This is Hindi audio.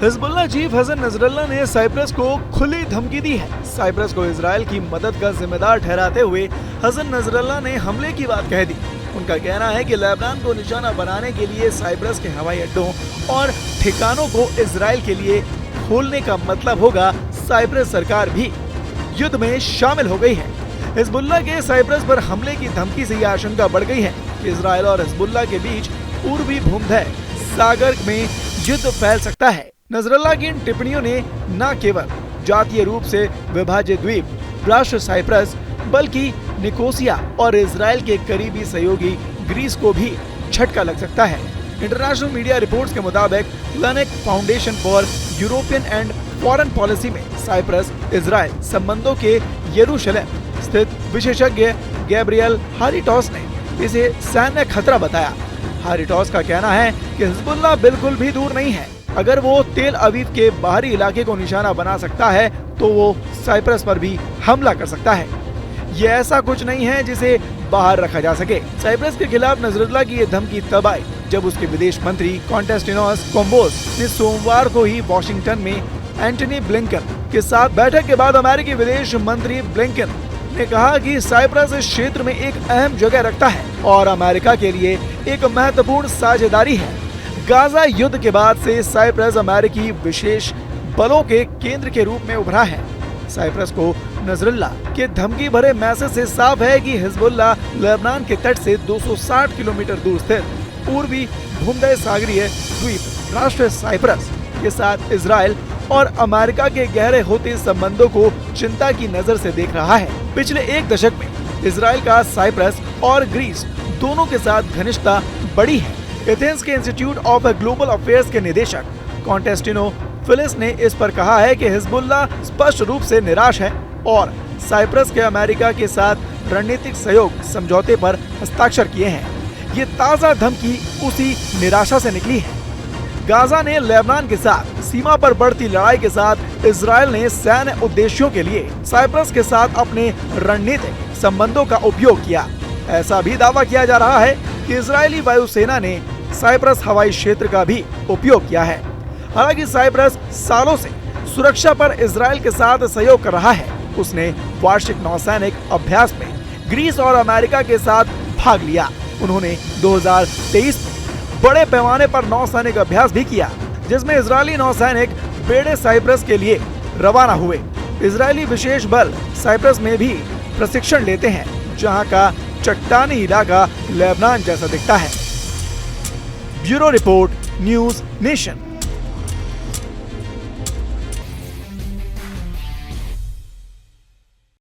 हिजबुल्लाह चीफ हसन नसरल्लाह ने साइप्रस को खुली धमकी दी है। साइप्रस को इजराइल की मदद का जिम्मेदार ठहराते हुए हसन नसरल्लाह ने हमले की बात कह दी। उनका कहना है कि लेबनान को निशाना बनाने के लिए साइप्रस के हवाई अड्डों और ठिकानों को इजराइल के लिए खोलने का मतलब होगा साइप्रस सरकार भी युद्ध में शामिल हो गई है। हिजबुल्लाह के साइप्रस पर हमले की धमकी से यह आशंका बढ़ गई है कि इजराइल और हिजबुल्लाह के बीच पूर्वी भूमध्य सागर में युद्ध फैल सकता है। नसरल्लाह की इन टिप्पणियों ने न केवल जातीय रूप से विभाजित द्वीप राष्ट्र साइप्रस बल्कि निकोसिया और इजराइल के करीबी सहयोगी ग्रीस को भी झटका लग सकता है। इंटरनेशनल मीडिया रिपोर्ट्स के मुताबिक लनेक foundation for European and foreign policy में साइप्रस इजराइल संबंधों के यरूशलेम स्थित विशेषज्ञ गैब्रियल हारिटॉस ने इसे सैन्य खतरा बताया। हारिटॉस का कहना है कि हिजबुल्लाह बिल्कुल भी दूर नहीं है। अगर वो तेल अवीव के बाहरी इलाके को निशाना बना सकता है तो वो साइप्रस पर भी हमला कर सकता है। ये ऐसा कुछ नहीं है जिसे बाहर रखा जा सके। साइप्रस के खिलाफ नसरल्लाह की ये धमकी तब आई जब उसके विदेश मंत्री कॉन्टेस्टिनोस कोम्बोस ने सोमवार को ही वॉशिंगटन में एंटनी ब्लिंकन के साथ बैठक के बाद अमेरिकी विदेश मंत्री ब्लिंकन ने कहा कि साइप्रस इस क्षेत्र में एक अहम जगह रखता है और अमेरिका के लिए एक महत्वपूर्ण साझेदारी है। गाजा युद्ध के बाद से साइप्रस अमेरिकी विशेष बलों के केंद्र के रूप में उभरा है। साइप्रस को नसरल्लाह के धमकी भरे मैसेज से साफ है कि हिजबुल्लाह लेबनान के तट से 260 किलोमीटर दूर स्थित पूर्वी भूमध्य सागरीय द्वीप राष्ट्र साइप्रस के साथ इजराइल और अमेरिका के गहरे होते संबंधों को चिंता की नजर से देख रहा है। पिछले एक दशक में इजराइल का साइप्रस और ग्रीस दोनों के साथ घनिष्ठता बढ़ी है। एथेंस के इंस्टीट्यूट ऑफ ग्लोबल अफेयर्स के निदेशक कॉन्टेस्टिनो फिलिस ने इस पर कहा है कि हिजबुल्लाह स्पष्ट रूप से निराश है और साइप्रस के अमेरिका के साथ रणनीतिक सहयोग समझौते पर हस्ताक्षर किए हैं। ये ताज़ा धमकी उसी निराशा से निकली है। गाजा ने लेबनान के साथ सीमा पर बढ़ती लड़ाई के साथ इजराइल ने सैन्य उद्देश्यों के लिए साइप्रस के साथ अपने रणनीतिक संबंधों का उपयोग किया। ऐसा भी दावा किया जा रहा है कि इजरायली वायुसेना ने साइप्रस हवाई क्षेत्र का भी उपयोग किया है। हालांकि साइप्रस सालों से सुरक्षा पर इजराइल के साथ सहयोग कर रहा है। उसने वार्षिक नौसैनिक अभ्यास में ग्रीस और अमेरिका के साथ भाग लिया। उन्होंने 2023 में बड़े पैमाने पर नौसैनिक अभ्यास भी किया, जिसमें इजरायली नौसैनिक बेड़े साइप्रस के लिए रवाना हुए। इजरायली विशेष बल साइप्रस में भी प्रशिक्षण लेते हैं, जहां का चट्टानी इलाका लेबनान जैसा दिखता है। Bureau report, news nation.